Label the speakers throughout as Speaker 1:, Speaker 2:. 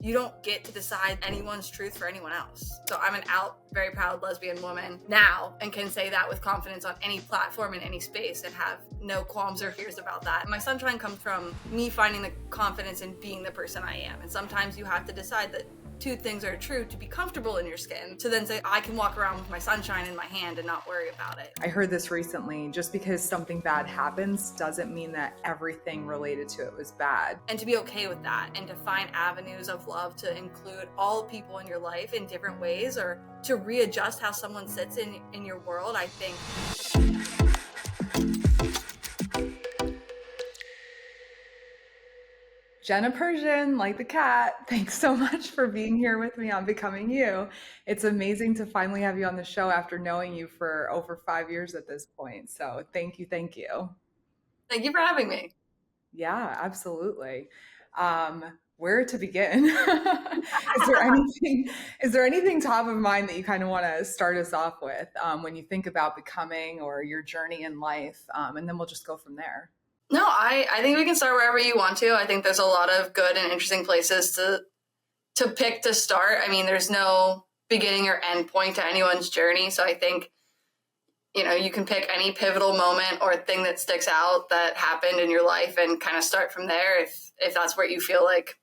Speaker 1: You don't get to decide anyone's truth for anyone else. So I'm an out, very proud lesbian woman now and can say that with confidence on any platform in any space and have no qualms or fears about that. My sunshine comes from me finding the confidence in being the person I am. And sometimes you have to decide that two things are true to be comfortable in your skin, to then say, I can walk around with my sunshine in my hand and not worry about it.
Speaker 2: I heard this recently, just because something bad happens doesn't mean that everything related to it was bad.
Speaker 1: And to be okay with that and to find avenues of love to include all people in your life in different ways, or to readjust how someone sits in your world, I think.
Speaker 2: Jenna Pershin, like the cat, thanks so much for being here with me on Becoming You. It's amazing to finally have you on the show after knowing you for over 5 years at this point. So thank you.
Speaker 1: Thank you for having me.
Speaker 2: Yeah, absolutely. Where to begin? Is there anything top of mind that you kind of want to start us off with when you think about becoming or your journey in life? And then we'll just go from there.
Speaker 1: No, I think we can start wherever you want to. I think there's a lot of good and interesting places to pick to start. I mean, there's no beginning or end point to anyone's journey. So I think, you can pick any pivotal moment or thing that sticks out that happened in your life and kind of start from there if that's where you feel like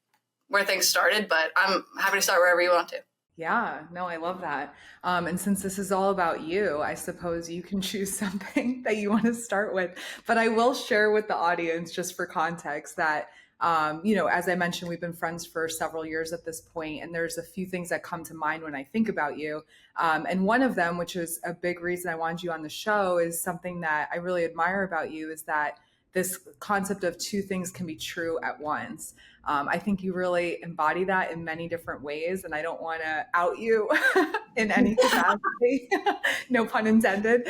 Speaker 1: where things started. But I'm happy to start wherever you want to.
Speaker 2: Yeah, no, I love that. And since this is all about you, I suppose you can choose something that you want to start with. But I will share with the audience, just for context, that, as I mentioned, we've been friends for several years at this point, and there's a few things that come to mind when I think about you. And one of them, which is a big reason I wanted you on the show, is something that I really admire about you, is that this concept of two things can be true at once. I think you really embody that in many different ways, and I don't want to out you in any capacity, no pun intended.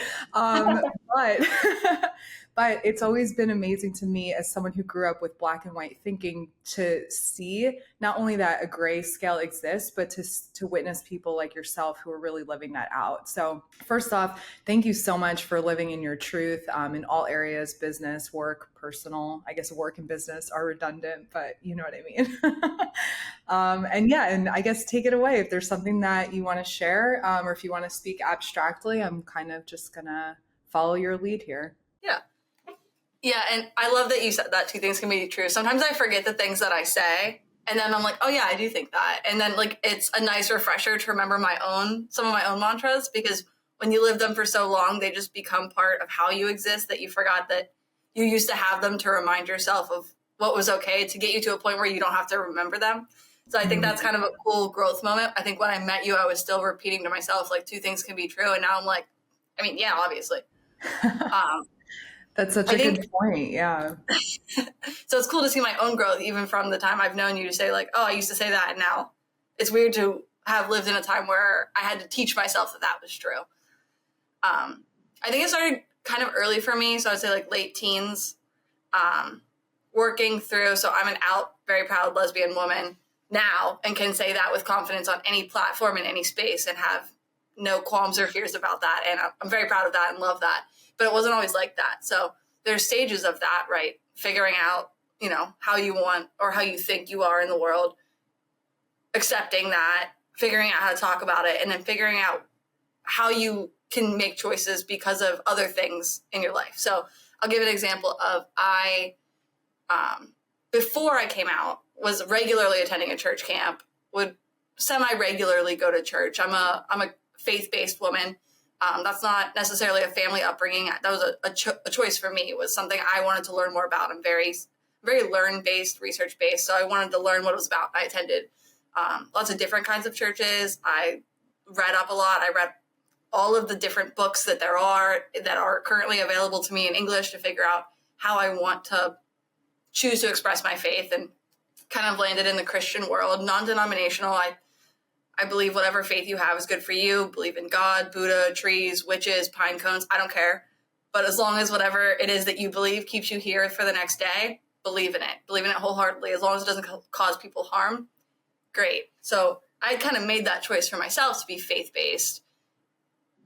Speaker 2: But it's always been amazing to me as someone who grew up with black and white thinking to see not only that a gray scale exists, but to witness people like yourself who are really living that out. So first off, thank you so much for living in your truth in all areas, business, work, personal. I guess work and business are redundant, but you know what I mean. And I guess take it away if there's something that you want to share, or if you want to speak abstractly. I'm kind of just going to follow your lead here.
Speaker 1: Yeah, and I love that you said that two things can be true. Sometimes I forget the things that I say, and then I'm like, oh yeah, I do think that. And then it's a nice refresher to remember some of my own mantras, because when you live them for so long, they just become part of how you exist that you forgot that you used to have them to remind yourself of what was okay, to get you to a point where you don't have to remember them. So I think that's kind of a cool growth moment. I think when I met you, I was still repeating to myself, two things can be true. And now I'm like, I mean, yeah, obviously.
Speaker 2: That's such a good point. Yeah.
Speaker 1: So it's cool to see my own growth, even from the time I've known you, to say I used to say that. And now it's weird to have lived in a time where I had to teach myself that was true. I think it started kind of early for me. So I'd say late teens, working through. So I'm an out, very proud lesbian woman now and can say that with confidence on any platform in any space and have no qualms or fears about that. And I'm very proud of that and love that. But it wasn't always like that. So there's stages of that, right? Figuring out, how you want or how you think you are in the world, accepting that, figuring out how to talk about it, and then figuring out how you can make choices because of other things in your life. So I'll give an example of before I came out, was regularly attending a church camp, would semi-regularly go to church. I'm a faith-based woman. That's not necessarily a family upbringing. That was a choice for me. It was something I wanted to learn more about. I'm very, very learn-based, research-based. So I wanted to learn what it was about. I attended lots of different kinds of churches. I read up a lot. I read all of the different books that there are that are currently available to me in English to figure out how I want to choose to express my faith, and kind of landed in the Christian world, non-denominational. I believe whatever faith you have is good for you. Believe in God, Buddha, trees, witches, pine cones. I don't care. But as long as whatever it is that you believe keeps you here for the next day, believe in it. Believe in it wholeheartedly. As long as it doesn't cause people harm, great. So I kind of made that choice for myself to be faith-based.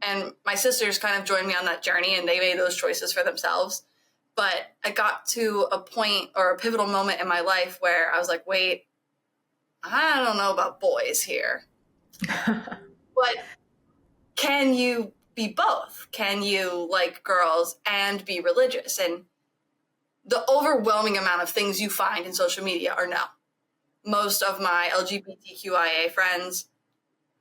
Speaker 1: And my sisters kind of joined me on that journey, and they made those choices for themselves. But I got to a point or a pivotal moment in my life where I was like, wait, I don't know about boys here, but can you be both? Can you like girls and be religious? And the overwhelming amount of things you find in social media are no. Most of my LGBTQIA friends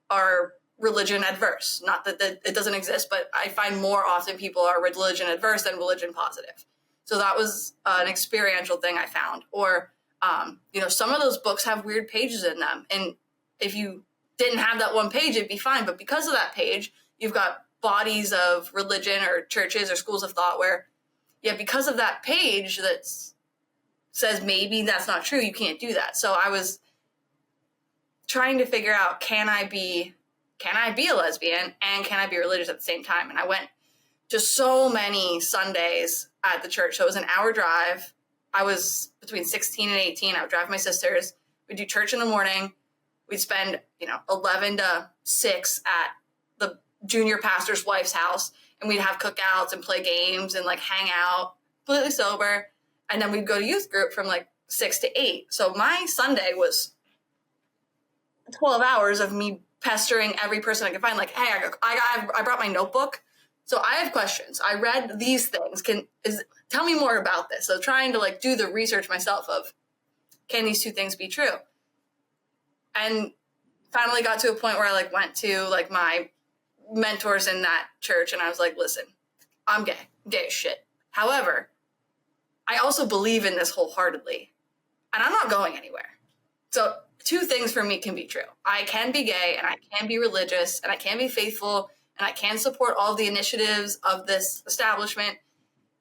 Speaker 1: are religion adverse. Not that it doesn't exist, but I find more often people are religion adverse than religion positive. So that was an experiential thing I found. Or, some of those books have weird pages in them. And if you didn't have that one page, it'd be fine. But because of that page, you've got bodies of religion or churches or schools of thought where, yeah, because of that page that says maybe that's not true, you can't do that. So I was trying to figure out, can I be a lesbian and can I be religious at the same time? And I went to so many Sundays at the church. So it was an hour drive. I was between 16 and 18. I would drive my sisters. We'd do church in the morning. We'd spend, 11 to 6 at the junior pastor's wife's house. And we'd have cookouts and play games and like hang out completely sober. And then we'd go to youth group from like 6 to 8. So my Sunday was 12 hours of me pestering every person I could find. Like, hey, I brought my notebook. So I have questions. I read these things. Tell me more about this. So trying to like do the research myself of, can these two things be true? And finally got to a point where I like went to like my mentors in that church and I was like, listen, I'm gay. I'm gay as shit. However, I also believe in this wholeheartedly and I'm not going anywhere. So two things for me can be true. I can be gay and I can be religious and I can be faithful and I can support all the initiatives of this establishment.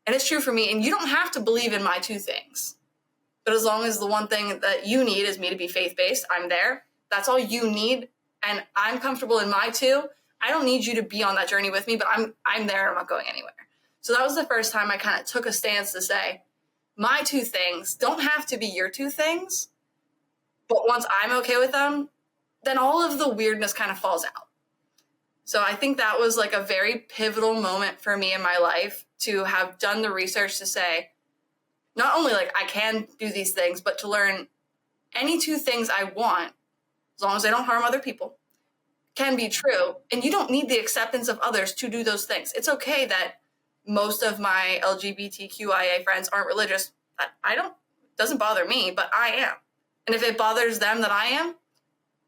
Speaker 1: And it's true for me. And you don't have to believe in my two things. But as long as the one thing that you need is me to be faith-based, I'm there. That's all you need. And I'm comfortable in my two. I don't need you to be on that journey with me, but I'm there. I'm not going anywhere. So that was the first time I kind of took a stance to say, my two things don't have to be your two things. But once I'm okay with them, then all of the weirdness kind of falls out. So I think that was like a very pivotal moment for me in my life to have done the research to say, not only like I can do these things, but to learn any two things I want, as long as I don't harm other people, can be true. And you don't need the acceptance of others to do those things. It's okay that most of my LGBTQIA friends aren't religious. Doesn't bother me, but I am. And if it bothers them that I am,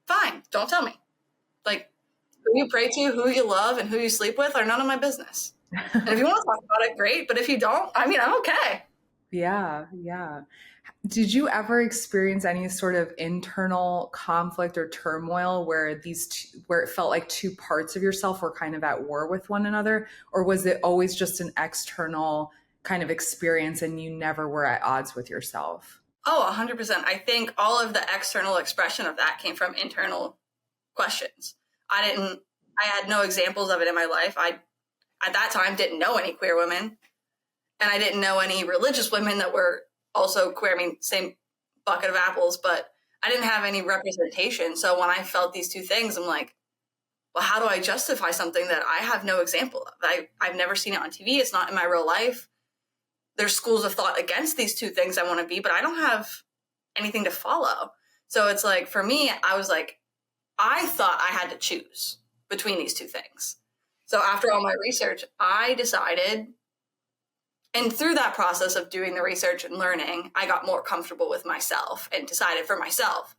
Speaker 1: fine, don't tell me. Like, who you pray to, who you love, and who you sleep with are none of my business. And if you want to talk about it, great. But if you don't, I'm okay.
Speaker 2: Yeah, yeah. Did you ever experience any sort of internal conflict or turmoil where where it felt like two parts of yourself were kind of at war with one another? Or was it always just an external kind of experience and you never were at odds with yourself?
Speaker 1: Oh, 100%. I think all of the external expression of that came from internal questions. I had no examples of it in my life. I, at that time, didn't know any queer women. And I didn't know any religious women that were also queer. I mean, same bucket of apples, but I didn't have any representation. So when I felt these two things, I'm like, well, how do I justify something that I have no example of? I've never seen it on TV. It's not in my real life. There's schools of thought against these two things I want to be, but I don't have anything to follow. So it's like, for me, I was like, I thought I had to choose between these two things. So after all my research, I decided, and through that process of doing the research and learning, I got more comfortable with myself and decided for myself,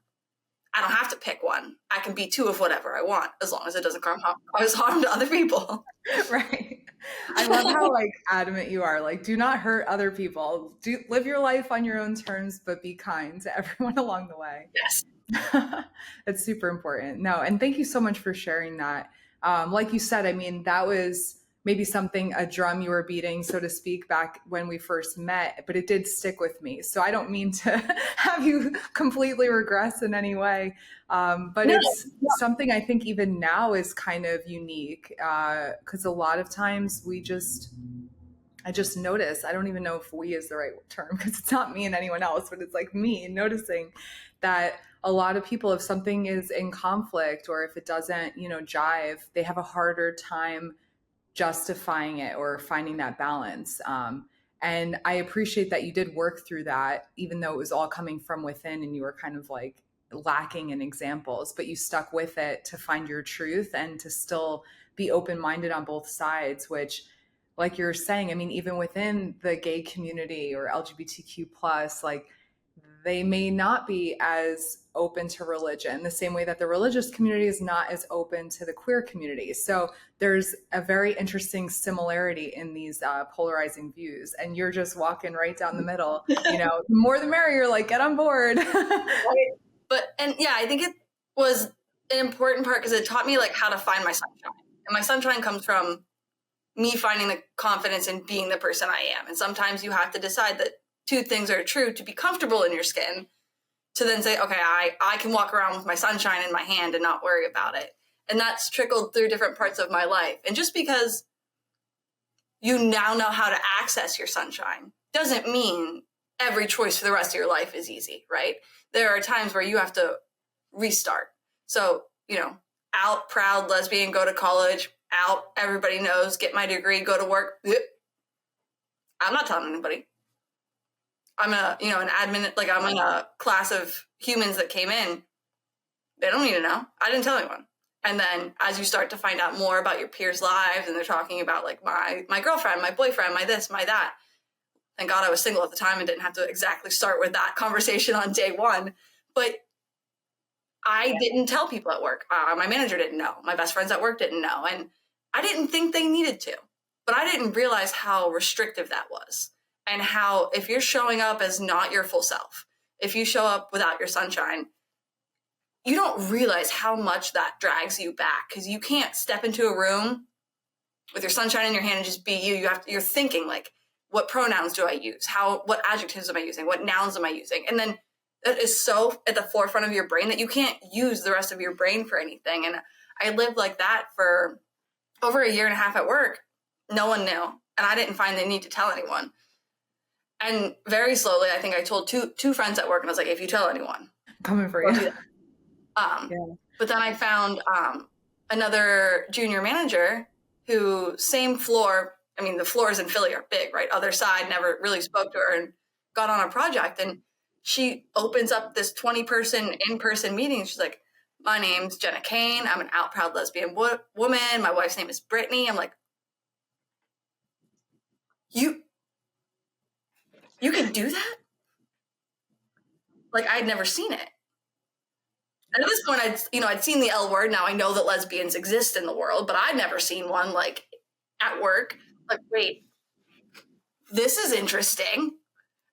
Speaker 1: I don't have to pick one. I can be two of whatever I want, as long as it doesn't cause harm to other people.
Speaker 2: Right. I love how like adamant you are. Like, do not hurt other people. Live your life on your own terms, but be kind to everyone along the way.
Speaker 1: Yes.
Speaker 2: It's super important. No, and thank you so much for sharing that. Like you said, I mean, that was maybe a drum you were beating, so to speak, back when we first met, but it did stick with me. So I don't mean to have you completely regress in any way. But
Speaker 1: No.
Speaker 2: it's something I think even now is kind of unique because a lot of times I just notice, I don't even know if we is the right term because it's not me and anyone else, but it's like me noticing that a lot of people, if something is in conflict or if it doesn't, jive, they have a harder time justifying it or finding that balance. And I appreciate that you did work through that, even though it was all coming from within and you were kind of like lacking in examples, but you stuck with it to find your truth and to still be open-minded on both sides, which, like you're saying, I mean, even within the gay community or LGBTQ plus, like they may not be as open to religion the same way that the religious community is not as open to the queer community. So there's a very interesting similarity in these polarizing views, and you're just walking right down the middle. You know, the more the merrier, like get on board.
Speaker 1: Right. But, and yeah, I think it was an important part because it taught me like how to find my sunshine. And my sunshine comes from me finding the confidence in being the person I am. And sometimes you have to decide that two things are true to be comfortable in your skin, to then say, okay, I can walk around with my sunshine in my hand and not worry about it. And that's trickled through different parts of my life. And just because you now know how to access your sunshine doesn't mean every choice for the rest of your life is easy, right? There are times where you have to restart. So, you know, out, proud, lesbian, go to college, out, everybody knows, get my degree, go to work. I'm not telling anybody. I'm an admin, like I'm in a class of humans that came in. They don't need to know. I didn't tell anyone. And then as you start to find out more about your peers' lives, and they're talking about like my girlfriend, my boyfriend, my this, my that. Thank God I was single at the time and didn't have to exactly start with that conversation on day one. But I didn't tell people at work. My manager didn't know. My best friends at work didn't know. And I didn't think they needed to. But I didn't realize how restrictive that was. And how if you're showing up as not your full self, if you show up without your sunshine, you don't realize how much that drags you back, because you can't step into a room with your sunshine in your hand and just be you. You're thinking like, what pronouns do I use? What adjectives am I using? What nouns am I using? And then that is so at the forefront of your brain that you can't use the rest of your brain for anything. And I lived like that for over a year and a half at work. No one knew. And I didn't find the need to tell anyone. And very slowly, I think I told two friends at work, and I was like, if you tell anyone,
Speaker 2: coming for you.
Speaker 1: But then I found another junior manager who, same floor. I mean, the floors in Philly are big, right? Other side, never really spoke to her and got on a project. And she opens up this 20-person in-person meeting. She's like, my name's Jenna Kane. I'm an out proud lesbian woman. My wife's name is Brittany. I'm like, you can do that? Like, I'd never seen it. And at this point, I'd seen the L word. Now I know that lesbians exist in the world, but I'd never seen one like at work. Like, wait, this is interesting.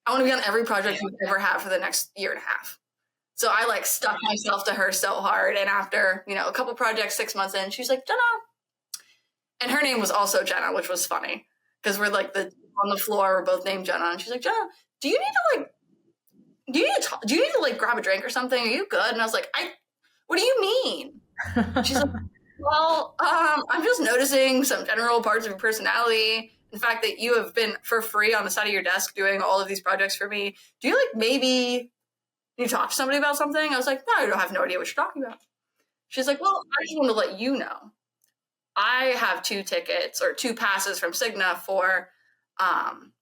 Speaker 1: I want to be on every project you ever have for the next year and a half. So I like stuck myself to her so hard. And after, a couple projects, 6 months in, she's like, Jenna. And her name was also Jenna, which was funny because we're like on the floor, we're both named Jenna. And she's like, Jenna, do you need to like grab a drink or something? Are you good? And I was like, what do you mean? She's like, well, I'm just noticing some general parts of your personality. In fact, that you have been for free on the side of your desk doing all of these projects for me. Do you like maybe you talk to somebody about something? I was like, no, I have no idea what you're talking about. She's like, well, I just want to let you know. I have 2 tickets or 2 passes from Cigna for an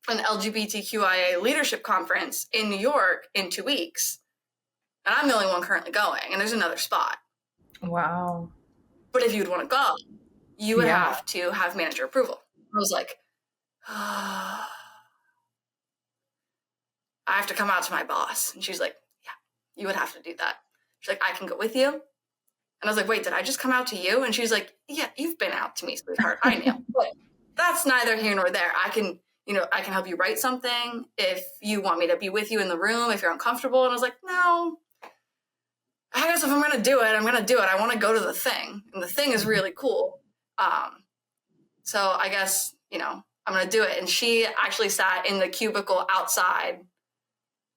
Speaker 1: LGBTQIA leadership conference in New York in 2 weeks. And I'm the only one currently going, and there's another spot.
Speaker 2: Wow.
Speaker 1: But if you'd want to go, you would have to have manager approval. I was like, I have to come out to my boss. And she's like, yeah, you would have to do that. She's like, I can go with you. And I was like, wait, did I just come out to you? And she's like, yeah, you've been out to me, sweetheart. I know. But that's neither here nor there. I can help you write something if you want me to be with you in the room, if you're uncomfortable. And I was like, no, I guess if I'm going to do it, I'm going to do it. I want to go to the thing. And the thing is really cool. So I guess, I'm going to do it. And she actually sat in the cubicle outside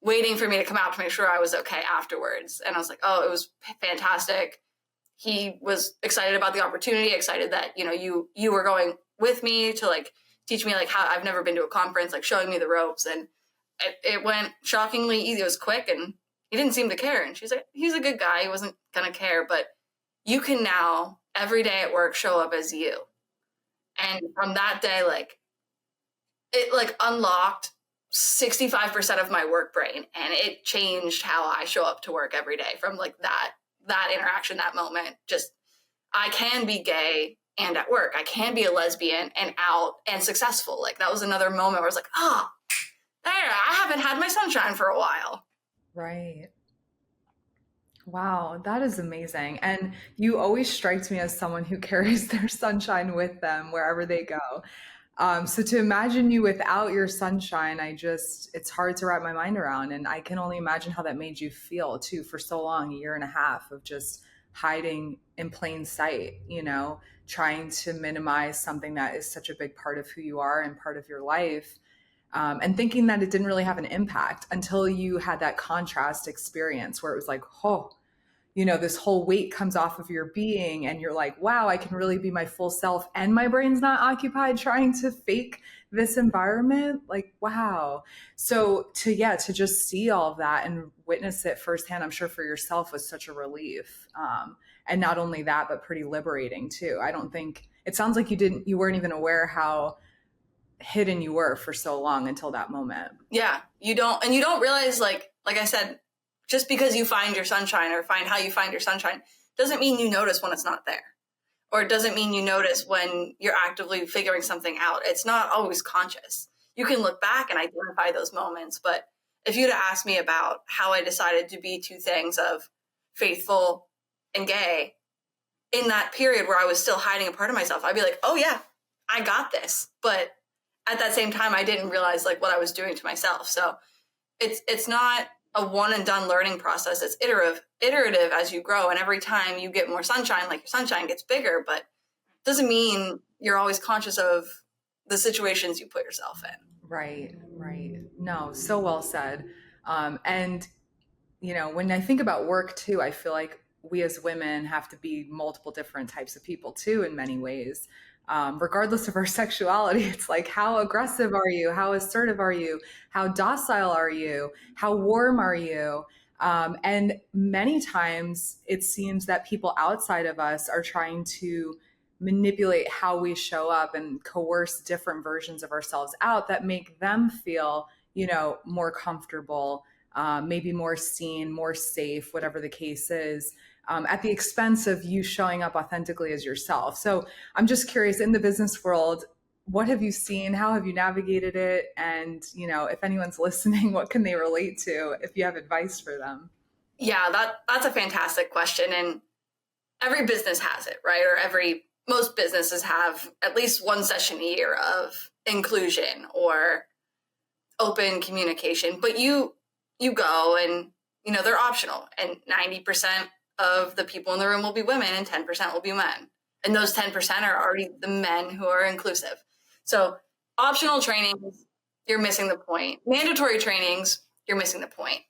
Speaker 1: waiting for me to come out to make sure I was okay afterwards. And I was like, oh, it was fantastic. He was excited about the opportunity, excited that, you were going with me to like teach me like how I've never been to a conference, like showing me the ropes. And it went shockingly easy. It was quick and he didn't seem to care. And she's like, he's a good guy. He wasn't going to care, but you can now every day at work show up as you. And from that day, like it like unlocked 65% of my work brain, and it changed how I show up to work every day from like that interaction, that moment. Just, I can be gay and at work. I can be a lesbian and out and successful. Like that was another moment where I was like, oh, there, I haven't had my sunshine for a while.
Speaker 2: Right. Wow, that is amazing. And you always strike me as someone who carries their sunshine with them wherever they go. So to imagine you without your sunshine, it's hard to wrap my mind around. And I can only imagine how that made you feel too for so long, a year and a half of just hiding in plain sight, trying to minimize something that is such a big part of who you are and part of your life. And thinking that it didn't really have an impact until you had that contrast experience where it was like, oh, this whole weight comes off of your being and you're like, wow, I can really be my full self and my brain's not occupied trying to fake this environment. Like, wow. So to just see all of that and witness it firsthand, I'm sure for yourself was such a relief. And not only that, but pretty liberating too. I don't think, it sounds like you weren't even aware how hidden you were for so long until that moment.
Speaker 1: Yeah, you don't realize, like I said, just because you find your sunshine or find how you find your sunshine doesn't mean you notice when it's not there, or it doesn't mean you notice when you're actively figuring something out. It's not always conscious. You can look back and identify those moments, but if you'd have asked me about how I decided to be two things of faithful and gay in that period where I was still hiding a part of myself, I'd be like, oh yeah, I got this. But at that same time, I didn't realize like what I was doing to myself. So it's not a one and done learning process. It's iterative as you grow. And every time you get more sunshine, like your sunshine gets bigger, but it doesn't mean you're always conscious of the situations you put yourself in.
Speaker 2: Right. No, so well said. And when I think about work too, I feel like we as women have to be multiple different types of people too, in many ways. Regardless of our sexuality, it's like, how aggressive are you? How assertive are you? How docile are you? How warm are you? And many times it seems that people outside of us are trying to manipulate how we show up and coerce different versions of ourselves out that make them feel, more comfortable, maybe more seen, more safe, whatever the case is. At the expense of you showing up authentically as yourself. So I'm just curious, in the business world, what have you seen? How have you navigated it? And, if anyone's listening, what can they relate to if you have advice for them?
Speaker 1: Yeah, that's a fantastic question. And every business has it, right? Or most businesses have at least one session a year of inclusion or open communication. But you go and, they're optional, and 90% of the people in the room will be women and 10% will be men. And those 10% are already the men who are inclusive. So optional trainings, you're missing the point. Mandatory trainings, you're missing the point.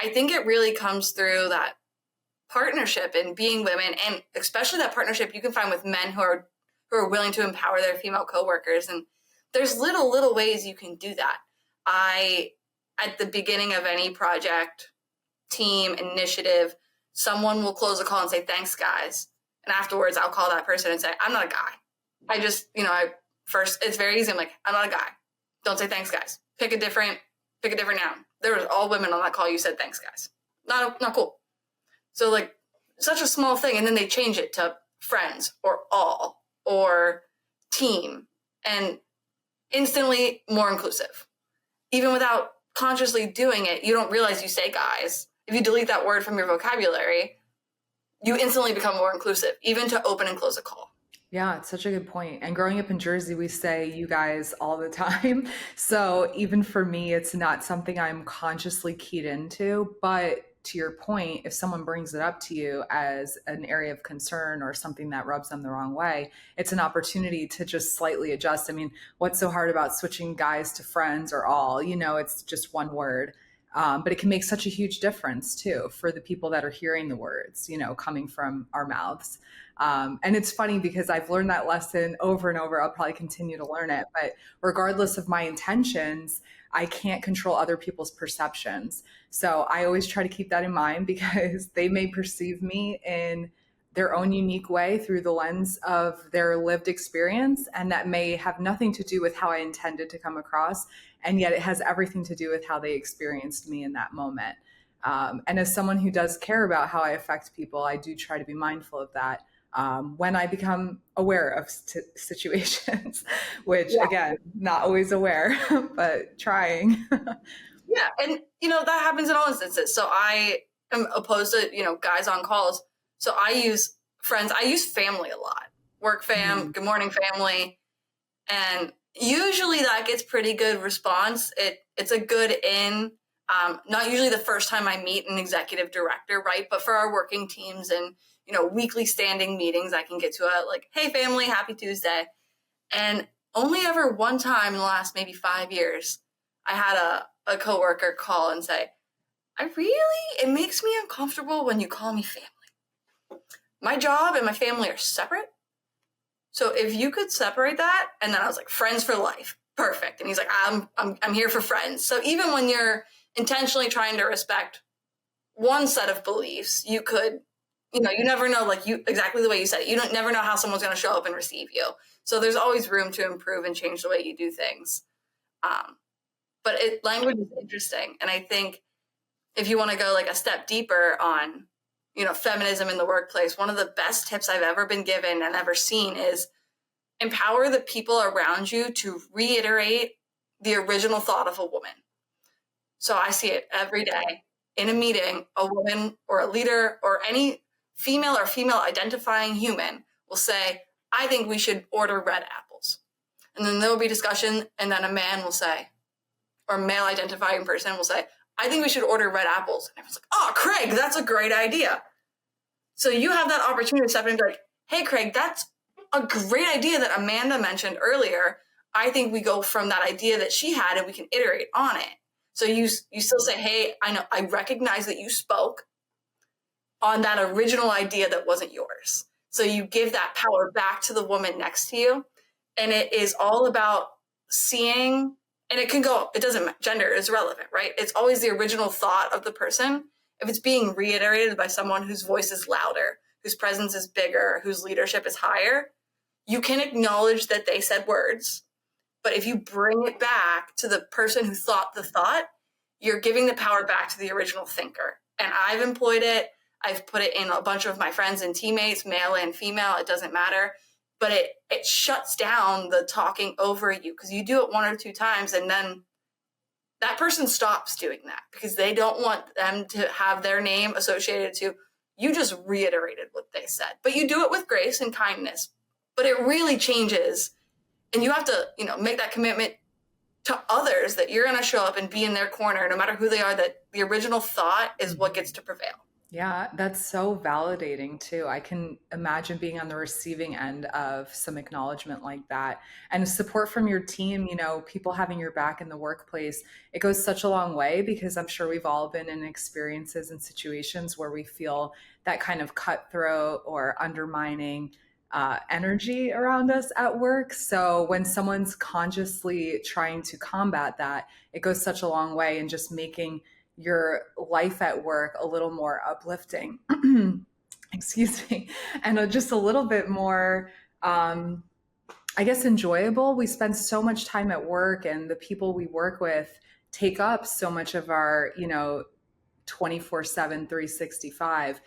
Speaker 1: I think it really comes through that partnership and being women, and especially that partnership you can find with men who are willing to empower their female coworkers. And there's little ways you can do that. At the beginning of any project, team, initiative, someone will close a call and say, thanks, guys. And afterwards, I'll call that person and say, I'm not a guy. I just, first, it's very easy. I'm like, I'm not a guy. Don't say thanks, guys. Pick a different noun. There was all women on that call. You said thanks, guys. Not cool. So like such a small thing. And then they change it to friends or all or team, and instantly more inclusive. Even without consciously doing it, you don't realize you say guys. If you delete that word from your vocabulary, you instantly become more inclusive, even to open and close a call.
Speaker 2: Yeah, it's such a good point. And growing up in Jersey, we say you guys all the time. So even for me, it's not something I'm consciously keyed into. But to your point, if someone brings it up to you as an area of concern or something that rubs them the wrong way, it's an opportunity to just slightly adjust. I mean, what's so hard about switching guys to friends or all? It's just one word. But it can make such a huge difference too for the people that are hearing the words, coming from our mouths. And it's funny because I've learned that lesson over and over. I'll probably continue to learn it, but regardless of my intentions, I can't control other people's perceptions. So I always try to keep that in mind because they may perceive me in their own unique way through the lens of their lived experience. And that may have nothing to do with how I intended to come across. And yet it has everything to do with how they experienced me in that moment. And as someone who does care about how I affect people, I do try to be mindful of that when I become aware of situations, which
Speaker 1: Yeah.
Speaker 2: again, not always aware, but trying.
Speaker 1: Yeah. And, that happens in all instances. So I am opposed to, guys on calls. So I use friends, I use family a lot. Work fam, good morning family. And usually that gets pretty good response. It's a good in. Not usually the first time I meet an executive director, right? But for our working teams and, weekly standing meetings, I can get to like, hey, family, happy Tuesday. And only ever one time in the last maybe 5 years, I had a coworker call and say, it makes me uncomfortable when you call me family. My job and my family are separate. So if you could separate that, and then I was like, friends for life, perfect. And he's like, I'm here for friends. So even when you're intentionally trying to respect one set of beliefs, you could, you never know, like exactly the way you said it. You don't never know how someone's going to show up and receive you. So there's always room to improve and change the way you do things. But language is interesting, and I think if you want to go like a step deeper on, feminism in the workplace, one of the best tips I've ever been given and ever seen is empower the people around you to reiterate the original thought of a woman. So I see it every day in a meeting. A woman or a leader or any female or female identifying human will say, I think we should order red apples. And then there will be discussion, and then a man will say, or male identifying person will say, I think we should order red apples. And everyone's like, oh, Craig, that's a great idea. So you have that opportunity to step in and be like, hey, Craig, that's a great idea that Amanda mentioned earlier. I think we go from that idea that she had and we can iterate on it. So you still say, hey, I recognize that you spoke on that original idea that wasn't yours. So you give that power back to the woman next to you. And it is all about seeing, and it doesn't, gender is relevant, right? It's always the original thought of the person. If it's being reiterated by someone whose voice is louder, whose presence is bigger, whose leadership is higher, you can acknowledge that they said words. But if you bring it back to the person who thought the thought, you're giving the power back to the original thinker. And I've employed it. I've put it in a bunch of my friends and teammates, male and female, it doesn't matter. But it shuts down the talking over you, because you do it one or two times and then that person stops doing that because they don't want them to have their name associated to, you just reiterated what they said. But you do it with grace and kindness. But it really changes. And you have to, make that commitment to others that you're going to show up and be in their corner, no matter who they are, that the original thought is what gets to prevail.
Speaker 2: Yeah, that's so validating too. I can imagine being on the receiving end of some acknowledgement like that, and support from your team, people having your back in the workplace. It goes such a long way, because I'm sure we've all been in experiences and situations where we feel that kind of cutthroat or undermining energy around us at work. So when someone's consciously trying to combat that, it goes such a long way in just making your life at work a little more uplifting, excuse me, and just a little bit more, I guess, enjoyable. We spend so much time at work, and the people we work with take up so much of our, 24/7, 365,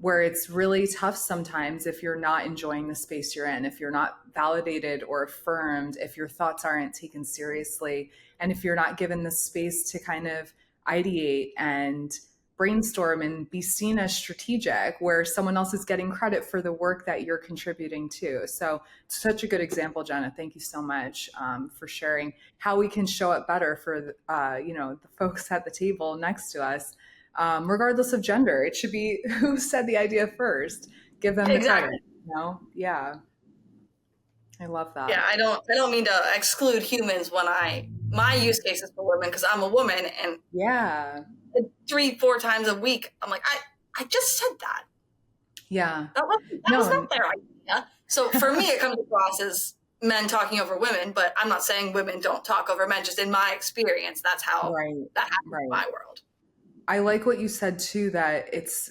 Speaker 2: where it's really tough sometimes if you're not enjoying the space you're in, if you're not validated or affirmed, if your thoughts aren't taken seriously, and if you're not given the space to kind of ideate and brainstorm and be seen as strategic, where someone else is getting credit for the work that you're contributing to. So such a good example, Jenna. Thank you so much for sharing how we can show up better for the folks at the table next to us, regardless of gender. It should be who said the idea first. Give them the credit. Yeah. I love that.
Speaker 1: Yeah, I don't mean to exclude humans when my use case is for women, because I'm a woman, and
Speaker 2: yeah,
Speaker 1: 3-4 times a week I'm like, I just said that.
Speaker 2: Yeah.
Speaker 1: That was not their idea. So for me, it comes across as men talking over women, but I'm not saying women don't talk over men. Just in my experience, that's how that happens in my world.
Speaker 2: I like what you said too, that it's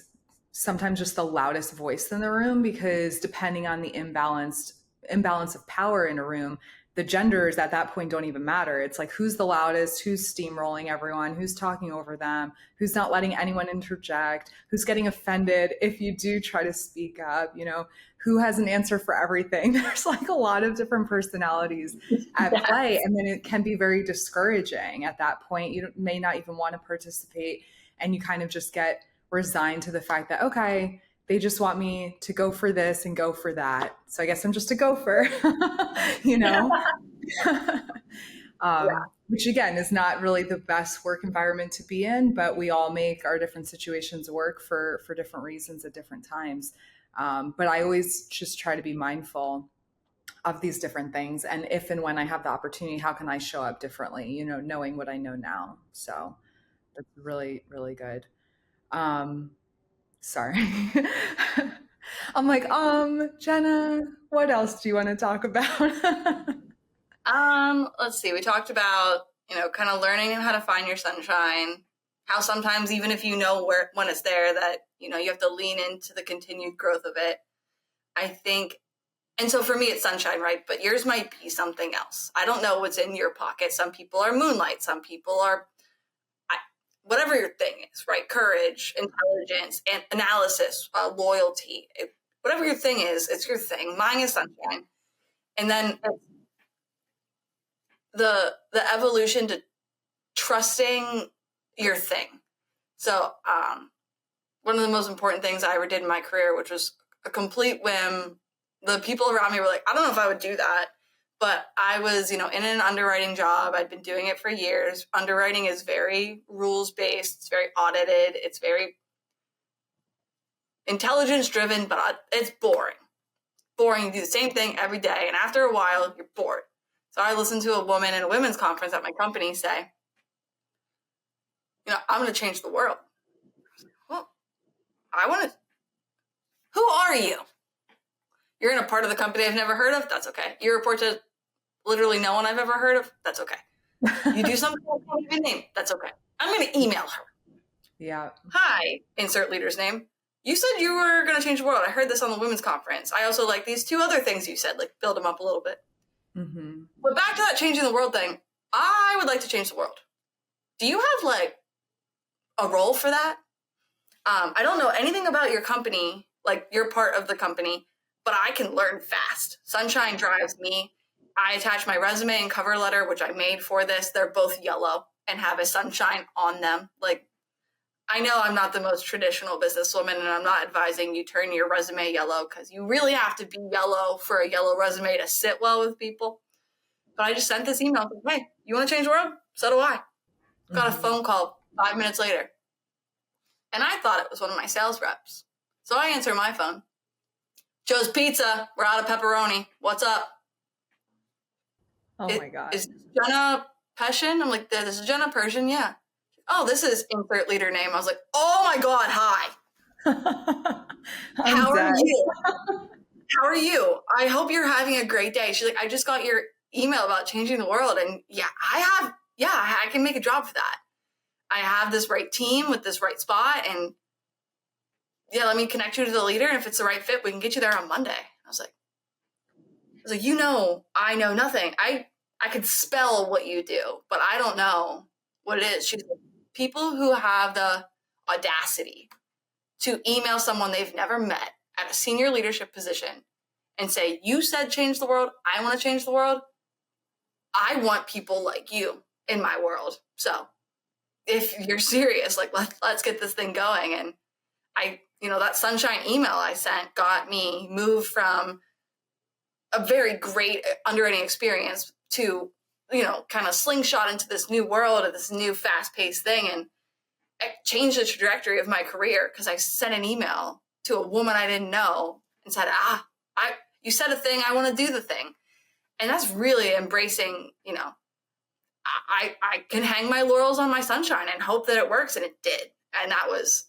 Speaker 2: sometimes just the loudest voice in the room, because depending on the imbalance of power in a room, the genders at that point don't even matter. It's like, who's the loudest, who's steamrolling everyone, who's talking over them, who's not letting anyone interject, who's getting offended if you do try to speak up, who has an answer for everything. There's like a lot of different personalities at play. And then it can be very discouraging at that point. You may not even want to participate, and you kind of just get resigned to the fact that, okay, they just want me to go for this and go for that. So I guess I'm just a gopher, which again is not really the best work environment to be in, but we all make our different situations work for different reasons at different times. But I always just try to be mindful of these different things. And if and when I have the opportunity, how can I show up differently, knowing what I know now. So that's really, really good. Sorry. I'm like, Jenna, what else do you want to talk about?
Speaker 1: Let's see. We talked about, kind of learning how to find your sunshine, how sometimes even if when it's there that, you have to lean into the continued growth of it. I think, and so for me, it's sunshine, right? But yours might be something else. I don't know what's in your pocket. Some people are moonlight. Some people are whatever your thing is, right? Courage, intelligence, and analysis, loyalty, whatever your thing is, it's your thing. Mine is sunshine. And then the evolution to trusting your thing. So one of the most important things I ever did in my career, which was a complete whim, the people around me were like, I don't know if I would do that. But I was, in an underwriting job. I'd been doing it for years. Underwriting is very rules-based. It's very audited. It's very intelligence-driven, but it's boring. Boring. You do the same thing every day. And after a while, you're bored. So I listened to a woman in a women's conference at my company say, I'm going to change the world. Well, who are you? You're in a part of the company I've never heard of? That's okay. You report to literally no one I've ever heard of? That's okay. You do something I can't even name? That's okay. I'm going to email her.
Speaker 2: Yeah.
Speaker 1: Hi, insert leader's name. You said you were going to change the world. I heard this on the women's conference. I also like these 2 other things you said, like build them up a little bit.
Speaker 2: Mm-hmm.
Speaker 1: But back to that changing the world thing, I would like to change the world. Do you have like a role for that? I don't know anything about your company, like you're part of the company, but I can learn fast. Sunshine drives me. I attach my resume and cover letter, which I made for this. They're both yellow and have a sunshine on them. Like, I know I'm not the most traditional businesswoman, and I'm not advising you turn your resume yellow because you really have to be yellow for a yellow resume to sit well with people. But I just sent this email. Hey, you want to change the world? So do I. Got a phone call 5 minutes later. And I thought it was one of my sales reps. So I answer my phone. Joe's Pizza. We're out of pepperoni. What's up?
Speaker 2: Oh my God.
Speaker 1: Is Jenna Pershin? I'm like, this is Jenna Pershin. Yeah. Oh, this is insert leader name. I was like, oh my God. Hi. How are you? How are you? I hope you're having a great day. She's like, I just got your email about changing the world. And I can make a job for that. I have this right team with this right spot. And let me connect you to the leader. And if it's the right fit, we can get you there on Monday. I was like, I know nothing. I could spell what you do, but I don't know what it is. She's like, people who have the audacity to email someone they've never met at a senior leadership position and say, you said change the world. I want to change the world. I want people like you in my world. So if you're serious, like let's get this thing going. And that sunshine email I sent got me moved from a very great underwriting experience to, kind of slingshot into this new world of this new fast-paced thing. And it changed the trajectory of my career because I sent an email to a woman I didn't know and said, you said a thing, I want to do the thing. And that's really embracing, I can hang my laurels on my sunshine and hope that it works. And it did. And that was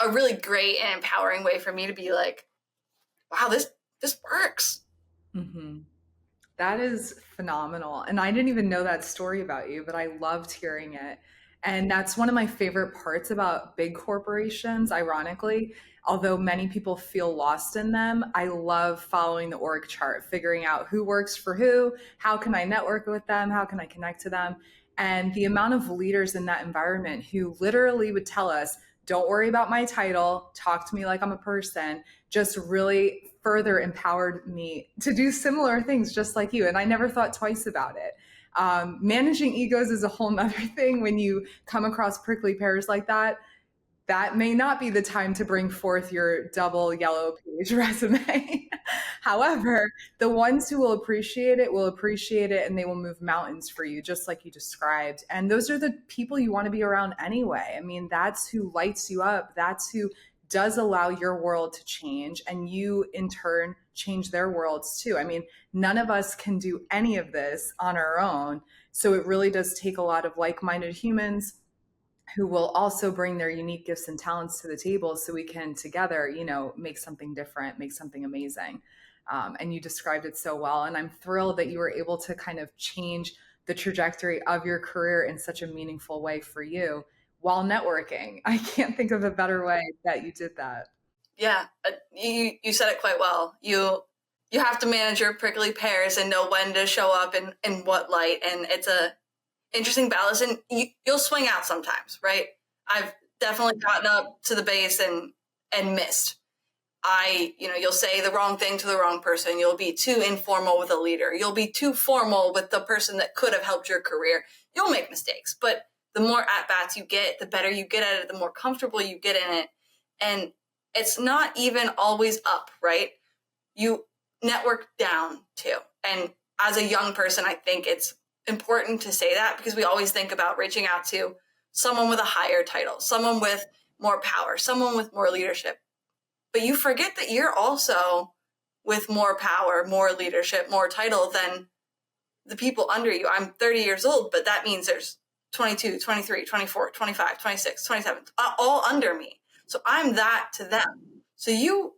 Speaker 1: a really great and empowering way for me to be like, wow, this works.
Speaker 2: Mm-hmm. That is phenomenal. And I didn't even know that story about you, but I loved hearing it. And that's one of my favorite parts about big corporations, ironically. although many people feel lost in them, I love following the org chart, figuring out who works for who, how can I network with them, how can I connect to them. And the amount of leaders in that environment who literally would tell us, don't worry about my title, talk to me like I'm a person, just really further empowered me to do similar things just like you. And I never thought twice about it. Managing egos is a whole nother thing. When you come across prickly pears like that may not be the time to bring forth your double yellow page resume. However, the ones who will appreciate it and they will move mountains for you, just like you described. And those are the people you want to be around anyway. I mean, that's who lights you up. That's who does allow your world to change, and you in turn change their worlds too. I mean, none of us can do any of this on our own. So it really does take a lot of like-minded humans who will also bring their unique gifts and talents to the table so we can together, make something different, make something amazing. And you described it so well. And I'm thrilled that you were able to kind of change the trajectory of your career in such a meaningful way for you while networking. I can't think of a better way that you did that.
Speaker 1: Yeah, you said it quite well. You have to manage your prickly pears and know when to show up in what light. And it's a interesting balance, and you'll swing out sometimes, right? I've definitely gotten up to the base and missed. You'll say the wrong thing to the wrong person. You'll be too informal with a leader. You'll be too formal with the person that could have helped your career. You'll make mistakes, but the more at-bats you get, the better you get at it, the more comfortable you get in it. And it's not even always up, right? You network down too. And as a young person, I think it's important to say that, because we always think about reaching out to someone with a higher title, someone with more power, someone with more leadership. But you forget that you're also with more power, more leadership, more title than the people under you. I'm 30 years old, but that means there's 22, 23, 24, 25, 26, 27, all under me. So I'm that to them. So you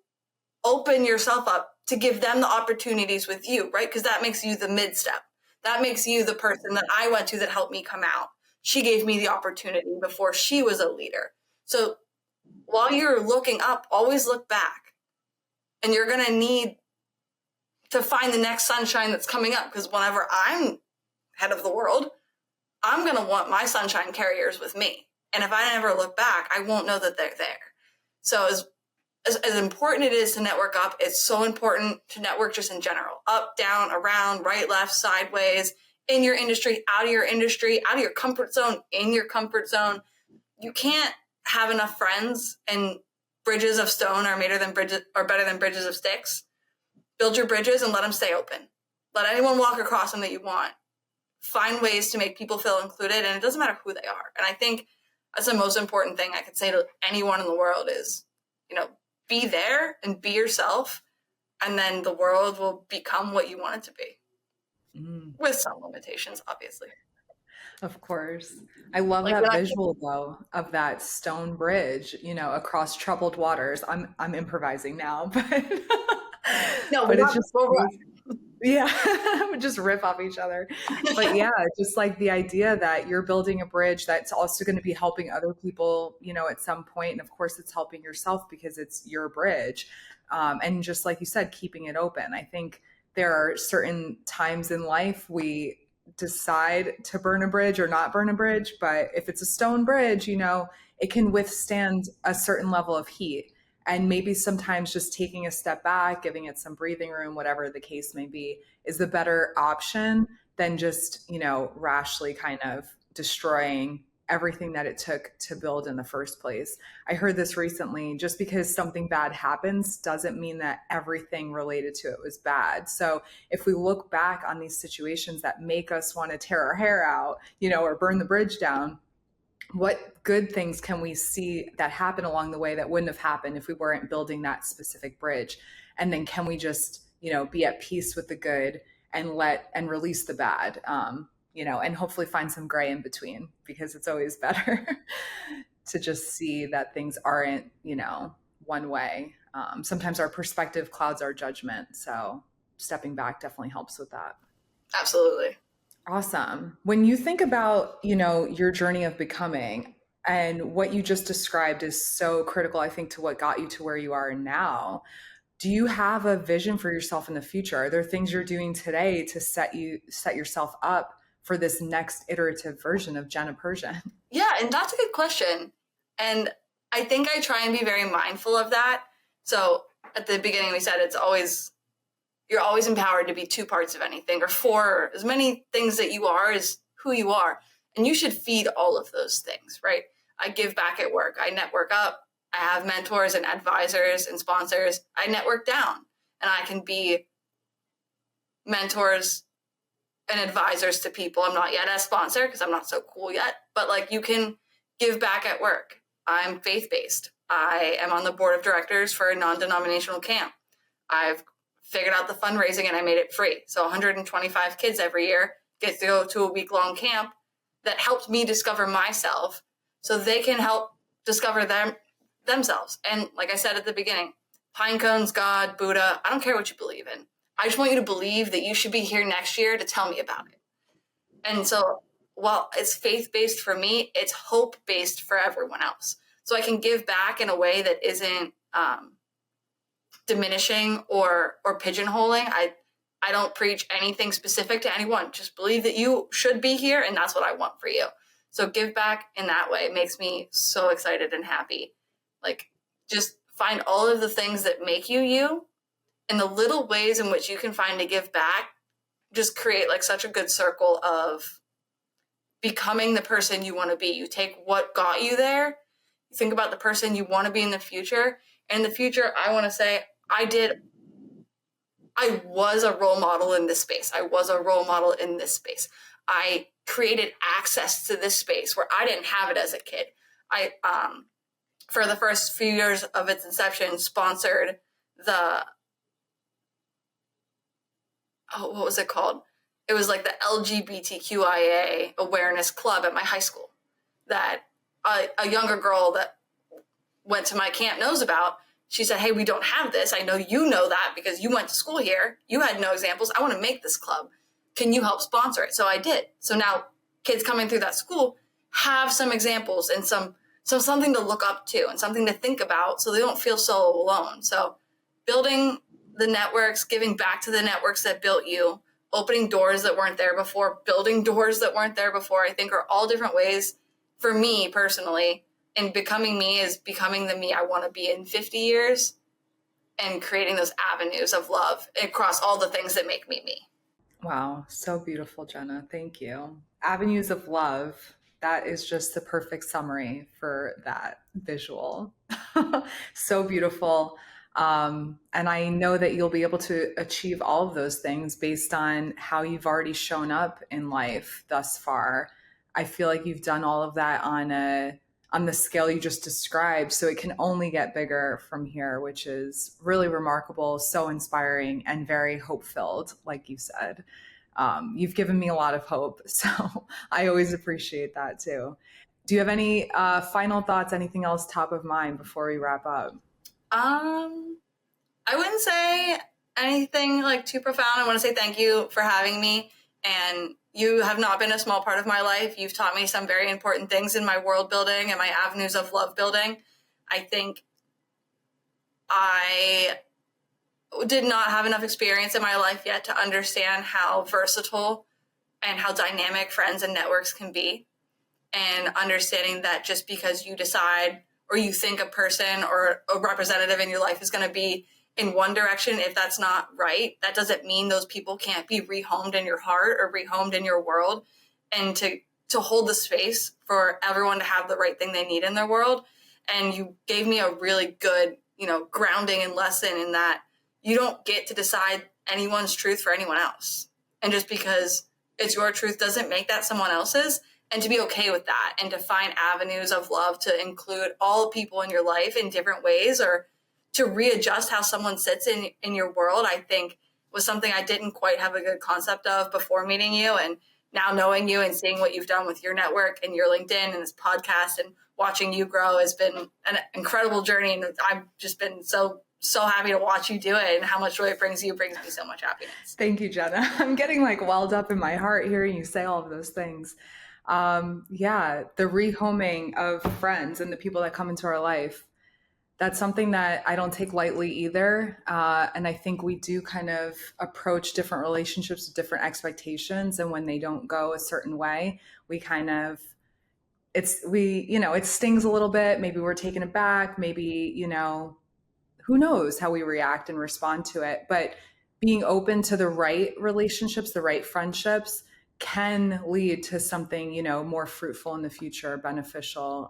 Speaker 1: open yourself up to give them the opportunities with you, right? Because that makes you the mid-step. That makes you the person that I went to that helped me come out. She gave me the opportunity before she was a leader. So while you're looking up, always look back. And you're going to need to find the next sunshine that's coming up, because whenever I'm head of the world, I'm going to want my sunshine carriers with me. And if I never look back, I won't know that they're there. So as important it is to network up, it's so important to network just in general. Up, down, around, right, left, sideways, in your industry, out of your comfort zone, in your comfort zone. You can't have enough friends, and bridges of stone are better than bridges of sticks. Build your bridges and let them stay open. Let anyone walk across them that you want. Find ways to make people feel included, and it doesn't matter who they are. And I think that's the most important thing I could say to anyone in the world is, be there and be yourself, and then the world will become what you want it to be. With some limitations, obviously.
Speaker 2: Of course. I love that visual though of that stone bridge, across troubled waters. I'm improvising now, but but it's just yeah, we just rip off each other. But yeah, just like the idea that you're building a bridge that's also going to be helping other people, at some point. And of course, it's helping yourself because it's your bridge. And just like you said, keeping it open. I think there are certain times in life we decide to burn a bridge or not burn a bridge. But if it's a stone bridge, it can withstand a certain level of heat. And maybe sometimes just taking a step back, giving it some breathing room, whatever the case may be, is the better option than just, rashly kind of destroying everything that it took to build in the first place. I heard this recently: just because something bad happens doesn't mean that everything related to it was bad. So if we look back on these situations that make us want to tear our hair out, or burn the bridge down, what good things can we see that happen along the way that wouldn't have happened if we weren't building that specific bridge? And then can we just, be at peace with the good and release the bad, and hopefully find some gray in between, because it's always better to just see that things aren't, one way. Sometimes our perspective clouds our judgment. So stepping back definitely helps with that.
Speaker 1: Absolutely.
Speaker 2: Awesome. When you think about, your journey of becoming, And what you just described is so critical, I think, to what got you to where you are now. Do you have a vision for yourself in the future? Are there things you're doing today to set yourself up for this next iterative version of Jenna Pershin?
Speaker 1: Yeah, and that's a good question. And I think I try and be very mindful of that. So at the beginning, we said you're always empowered to be two parts of anything, or four, as many things that you are as who you are. And you should feed all of those things, right? I give back at work. I network up. I have mentors and advisors and sponsors. I network down, and I can be mentors and advisors to people. I'm not yet a sponsor because I'm not so cool yet, but like, you can give back at work. I'm faith-based. I am on the board of directors for a non-denominational camp. I've figured out the fundraising and I made it free. So 125 kids every year get to go to a week-long camp that helped me discover myself so they can help discover themselves. And like I said at the beginning, pine cones, God, Buddha, I don't care what you believe in. I just want you to believe that you should be here next year to tell me about it. And so while it's faith-based for me, it's hope-based for everyone else. So I can give back in a way that isn't diminishing or pigeonholing. I don't preach anything specific to anyone. Just believe that you should be here, and that's what I want for you. So give back in that way. It makes me so excited and happy. Like, just find all of the things that make you you, and the little ways in which you can find to give back just create like such a good circle of becoming the person you want to be. You take what got you there, you think about the person you want to be in the future. And in the future, I want to say, I was a role model in this space. I was a role model in this space. I created access to this space where I didn't have it as a kid. I, for the first few years of its inception, sponsored what was it called? It was like the LGBTQIA awareness club at my high school that a younger girl that went to my camp knows about. She said, hey, we don't have this. I know you know that because you went to school here. You had no examples. I want to make this club. Can you help sponsor it? So I did. So now kids coming through that school have some examples and something to look up to and something to think about so they don't feel so alone. So building the networks, giving back to the networks that built you, opening doors that weren't there before, building doors that weren't there before, I think are all different ways for me personally. And becoming me is becoming the me I want to be in 50 years and creating those avenues of love across all the things that make me me.
Speaker 2: Wow, so beautiful, Jenna. Thank you. Avenues of love. That is just the perfect summary for that visual. So beautiful. And I know that you'll be able to achieve all of those things based on how you've already shown up in life thus far. I feel like you've done all of that on the scale you just described. So it can only get bigger from here, which is really remarkable, so inspiring, and very hope-filled, like you said. You've given me a lot of hope, so I always appreciate that too. Do you have any final thoughts, anything else top of mind before we wrap up?
Speaker 1: I wouldn't say anything like too profound. I want to say thank you for having me, and you have not been a small part of my life. You've taught me some very important things in my world building and my avenues of love building. I think I did not have enough experience in my life yet to understand how versatile and how dynamic friends and networks can be. And understanding that just because you decide or you think a person or a representative in your life is going to be in one direction, if that's not right, that doesn't mean those people can't be rehomed in your heart or rehomed in your world. And to hold the space for everyone to have the right thing they need in their world. And you gave me a really good, grounding and lesson in that you don't get to decide anyone's truth for anyone else. And just because it's your truth doesn't make that someone else's. And to be okay with that and to find avenues of love to include all people in your life in different ways, or to readjust how someone sits in your world, I think was something I didn't quite have a good concept of before meeting you. And now knowing you and seeing what you've done with your network and your LinkedIn and this podcast and watching you grow has been an incredible journey. And I've just been so happy to watch you do it, and how much joy it brings me so much happiness.
Speaker 2: Thank you, Jenna. I'm getting like welled up in my heart hearing you say all of those things. The rehoming of friends and the people that come into our life. That's something that I don't take lightly either. And I think we do kind of approach different relationships with different expectations. And when they don't go a certain way, we kind of, it stings a little bit. Maybe we're taken aback. Maybe, who knows how we react and respond to it. But being open to the right relationships, the right friendships can lead to something, more fruitful in the future, beneficial,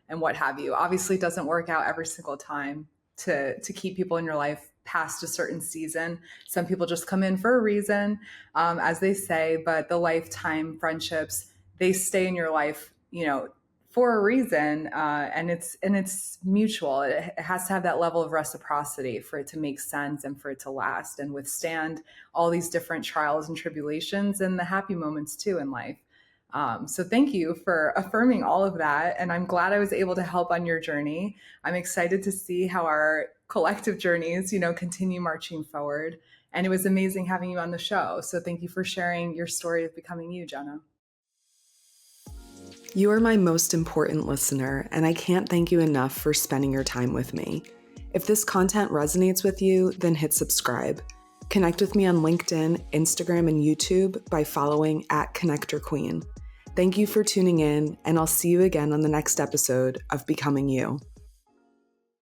Speaker 2: and what have you. Obviously, it doesn't work out every single time to keep people in your life past a certain season. Some people just come in for a reason, as they say, but the lifetime friendships, they stay in your life, for a reason, and it's mutual. It has to have that level of reciprocity for it to make sense and for it to last and withstand all these different trials and tribulations and the happy moments too in life. So thank you for affirming all of that, and I'm glad I was able to help on your journey. I'm excited to see how our collective journeys, continue marching forward. And it was amazing having you on the show. So thank you for sharing your story of becoming you, Jenna.
Speaker 3: You are my most important listener, and I can't thank you enough for spending your time with me. If this content resonates with you, then hit subscribe. Connect with me on LinkedIn, Instagram, and YouTube by following @ConnectorQueen. Thank you for tuning in, and I'll see you again on the next episode of Becoming You.